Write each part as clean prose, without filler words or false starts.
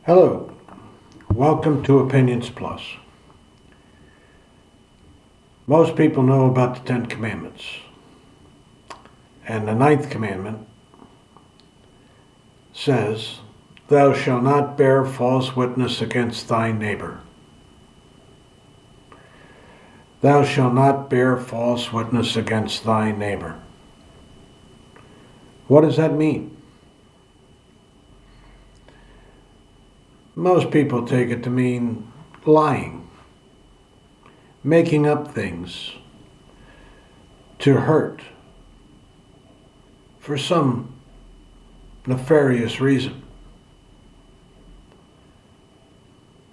Hello, welcome to Opinions Plus. Most people know about the Ten Commandments. And the ninth commandment says, "Thou shalt not bear false witness against thy neighbor." Thou shalt not bear false witness against thy neighbor. What does that mean? Most people take it to mean lying, making up things to hurt for some nefarious reason.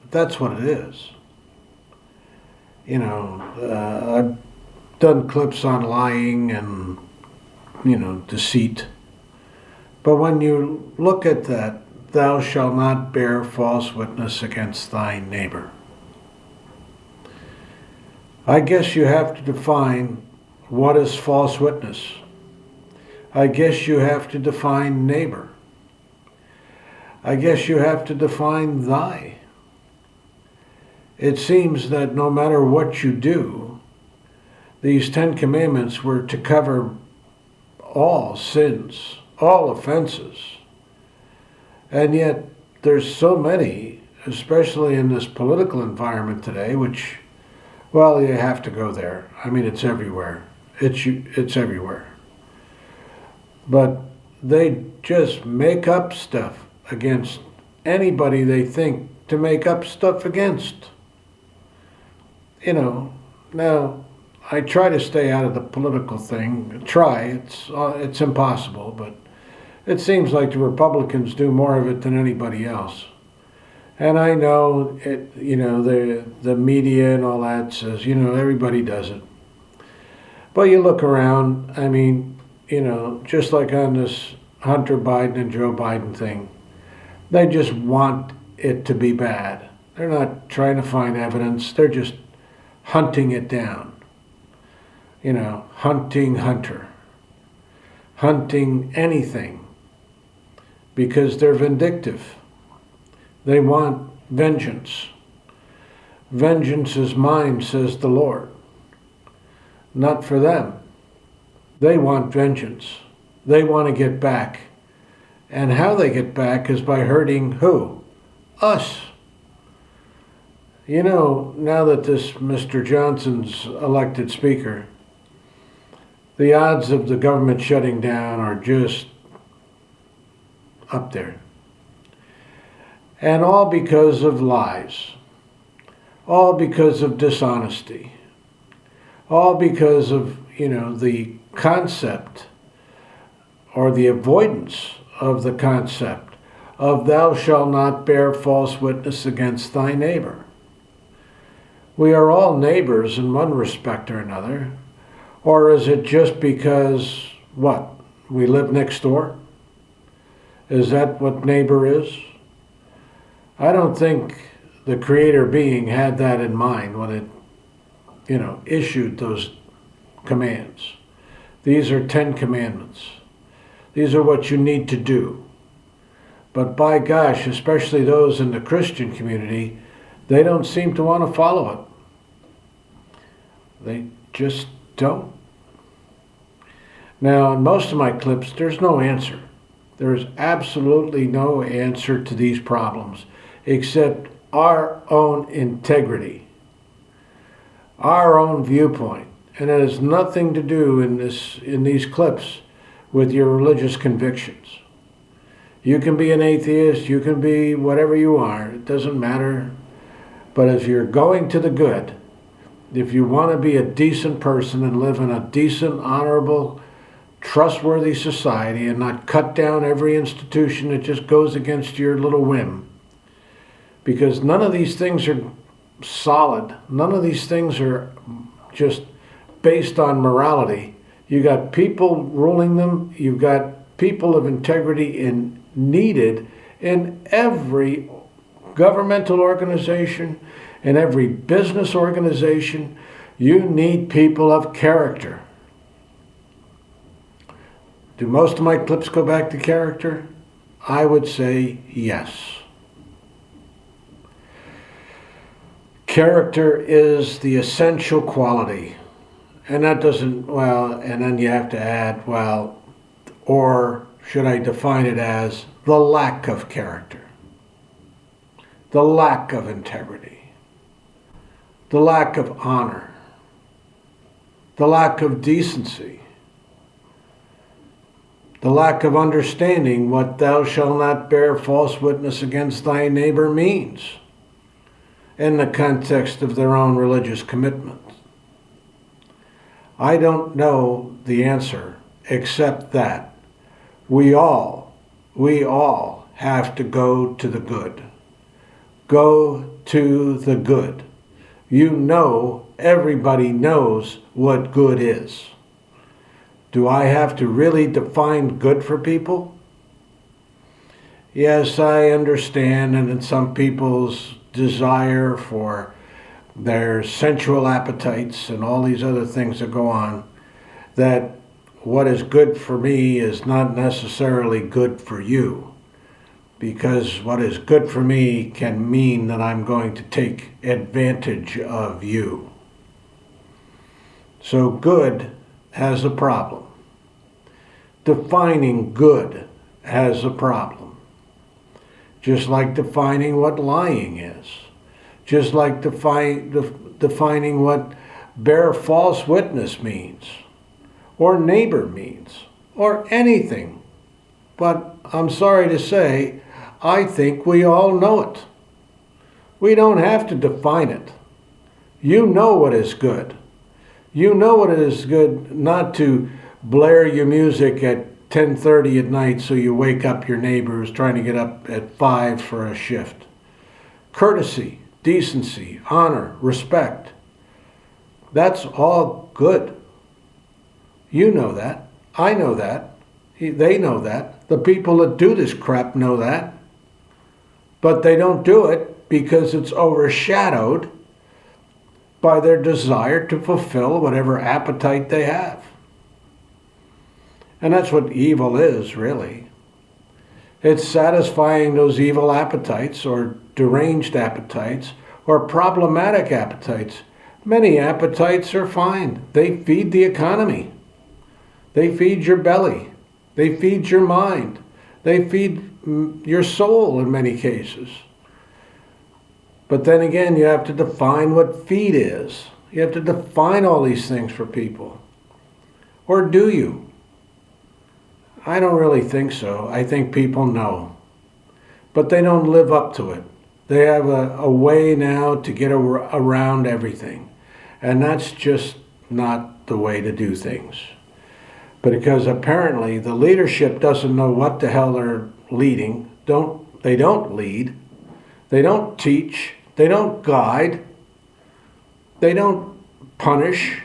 But that's what it is. I've done clips on lying and, deceit. But when you look at that, "Thou shalt not bear false witness against thy neighbor," I guess you have to define what is false witness. I guess you have to define neighbor. I guess you have to define thy. It seems that no matter what you do, these Ten Commandments were to cover all sins, all offenses. And yet there's so many, especially in this political environment today, which, well, you have to go there. I mean, it's everywhere. It's everywhere. But they just make up stuff against anybody they think to make up stuff against. Now, I try to stay out of the political thing. It's impossible, but it seems like the Republicans do more of it than anybody else. And I know it, the media and all that says, everybody does it. But you look around, I mean, just like on this Hunter Biden and Joe Biden thing, they just want it to be bad. They're not trying to find evidence, they're just hunting it down. Hunting Hunter. Hunting anything. Because they're vindictive. They want vengeance. Vengeance is mine, says the Lord. Not for them. They want vengeance. They want to get back. And how they get back is by hurting who? Us. Now that this Mr. Johnson's elected speaker, the odds of the government shutting down are just up there. And all because of lies. All because of dishonesty. All because of, the concept or the avoidance of the concept of "thou shalt not bear false witness against thy neighbor." We are all neighbors in one respect or another. Or is it just because, we live next door? Is that what neighbor is? I don't think the Creator being had that in mind when it, issued those commands. These are 10 commandments. These are what you need to do. But by gosh, especially those in the Christian community, they don't seem to want to follow it. They just don't. Now, in most of my clips, there's no answer. There is absolutely no answer to these problems except our own integrity, our own viewpoint. And it has nothing to do in these clips with your religious convictions. You can be an atheist, you can be whatever you are, it doesn't matter. But if you're going to the good, if you want to be a decent person and live in a decent, honorable, trustworthy society and not cut down every institution that just goes against your little whim, because none of these things are solid. None of these things are just based on morality. You got people ruling them. You've got people of integrity needed in every governmental organization, in every business organization. You need people of character. Do most of my clips go back to character? I would say yes. Character is the essential quality. And that doesn't, well, and then you have to add, well, or should I define it as the lack of character, the lack of integrity, the lack of honor, the lack of decency, the lack of understanding what thou shalt not bear false witness against thy neighbor means in the context of their own religious commitment. I don't know the answer except that we all have to go to the good. Go to the good. You know, everybody knows what good is. Do I have to really define good for people? Yes, I understand, and in some people's desire for their sensual appetites and all these other things that go on, that what is good for me is not necessarily good for you, because what is good for me can mean that I'm going to take advantage of you. So good has a problem. Defining good has a problem. Just like defining what lying is. Just like defining what bear false witness means, or neighbor means, or anything. But I'm sorry to say, I think we all know it. We don't have to define it. You know what is good. You know what it is good not to blare your music at 10:30 at night so you wake up your neighbor who's trying to get up at 5 for a shift. Courtesy, decency, honor, respect. That's all good. You know that. I know that. They know that. The people that do this crap know that. But they don't do it because it's overshadowed by their desire to fulfill whatever appetite they have. And that's what evil is, really. It's satisfying those evil appetites, or deranged appetites, or problematic appetites. Many appetites are fine. They feed the economy. They feed your belly. They feed your mind. They feed your soul in many cases. But then again, you have to define what feed is. You have to define all these things for people. Or do you? I don't really think so. I think people know. But they don't live up to it. They have a way now to get around everything. And that's just not the way to do things. Because apparently the leadership doesn't know what the hell they're leading. They don't lead. They don't teach. They don't guide. They don't punish.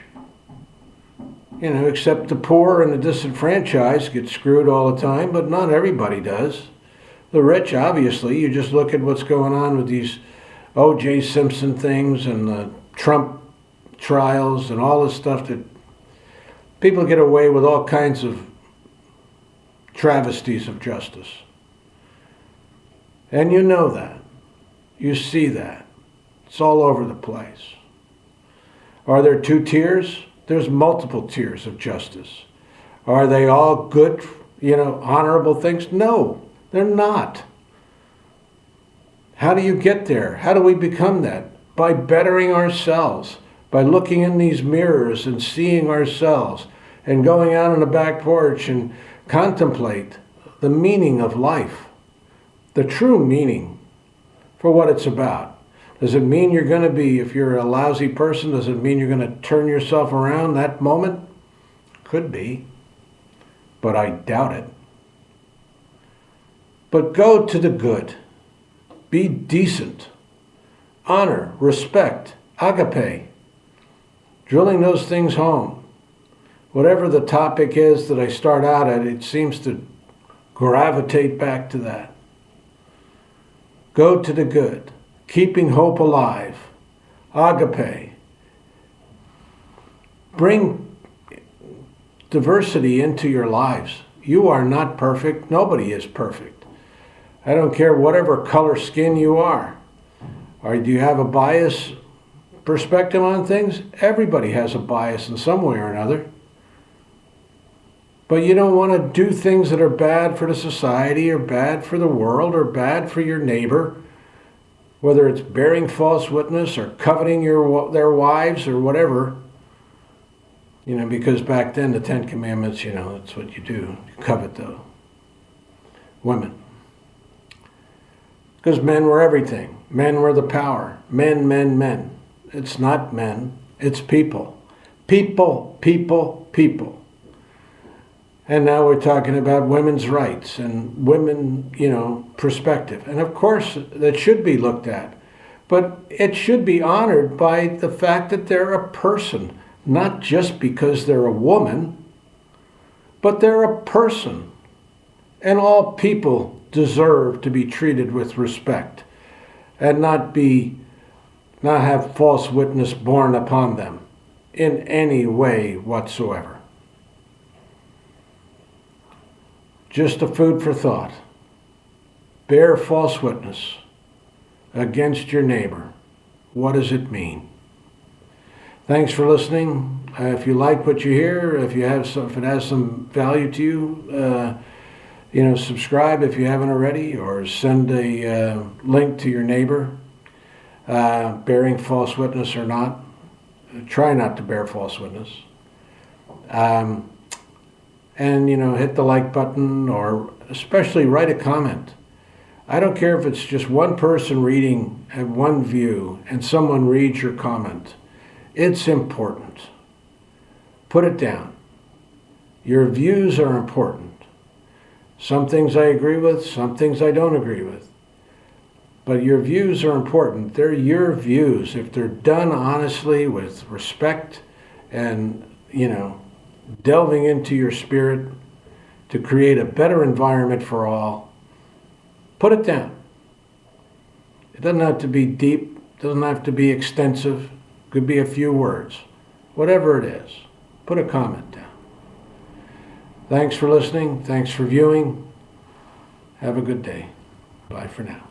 You know, except the poor and the disenfranchised get screwed all the time, but not everybody does. The rich, obviously, you just look at what's going on with these O.J. Simpson things and the Trump trials and all this stuff, that people get away with all kinds of travesties of justice. And you know that. You see that. It's all over the place. Are there two tiers? There's multiple tiers of justice. Are they all good, honorable things? No, they're not. How do you get there? How do we become that? By bettering ourselves, by looking in these mirrors and seeing ourselves, and going out on the back porch and contemplate the meaning of life, the true meaning for what it's about. Does it mean you're going to be, if you're a lousy person, does it mean you're going to turn yourself around that moment? Could be, but I doubt it. But go to the good. Be decent. Honor, respect, agape. Drilling those things home. Whatever the topic is that I start out at, it seems to gravitate back to that. Go to the good. Keeping hope alive. Agape. Bring diversity into your lives. You are not perfect. Nobody is perfect. I don't care whatever color skin you are. Or do you have a bias perspective on things. Everybody has a bias in some way or another. But you don't want to do things that are bad for the society or bad for the world or bad for your neighbor, whether it's bearing false witness or coveting their wives or whatever. Because back then the Ten Commandments, that's what you do. You covet the women. Because men were everything. Men were the power. Men. It's not men. It's people. People. And now we're talking about women's rights and women, perspective. And of course, that should be looked at. But it should be honored by the fact that they're a person, not just because they're a woman, but they're a person. And all people deserve to be treated with respect and not have false witness borne upon them in any way whatsoever. Just a food for thought. Bear false witness against your neighbor. What does it mean? Thanks for listening. If you like what you hear, if it has some value to you, subscribe if you haven't already, or send a link to your neighbor. Bearing false witness or not, try not to bear false witness. And hit the like button, or especially write a comment. I don't care if it's just one person reading at one view and someone reads your comment. It's important. Put it down. Your views are important. Some things I agree with, some things I don't agree with. But your views are important. They're your views. If they're done honestly with respect and, delving into your spirit to create a better environment for all, put it down. It doesn't have to be deep, doesn't have to be extensive, could be a few words. Whatever it is, put a comment down. Thanks for listening, thanks for viewing. Have a good day. Bye for now.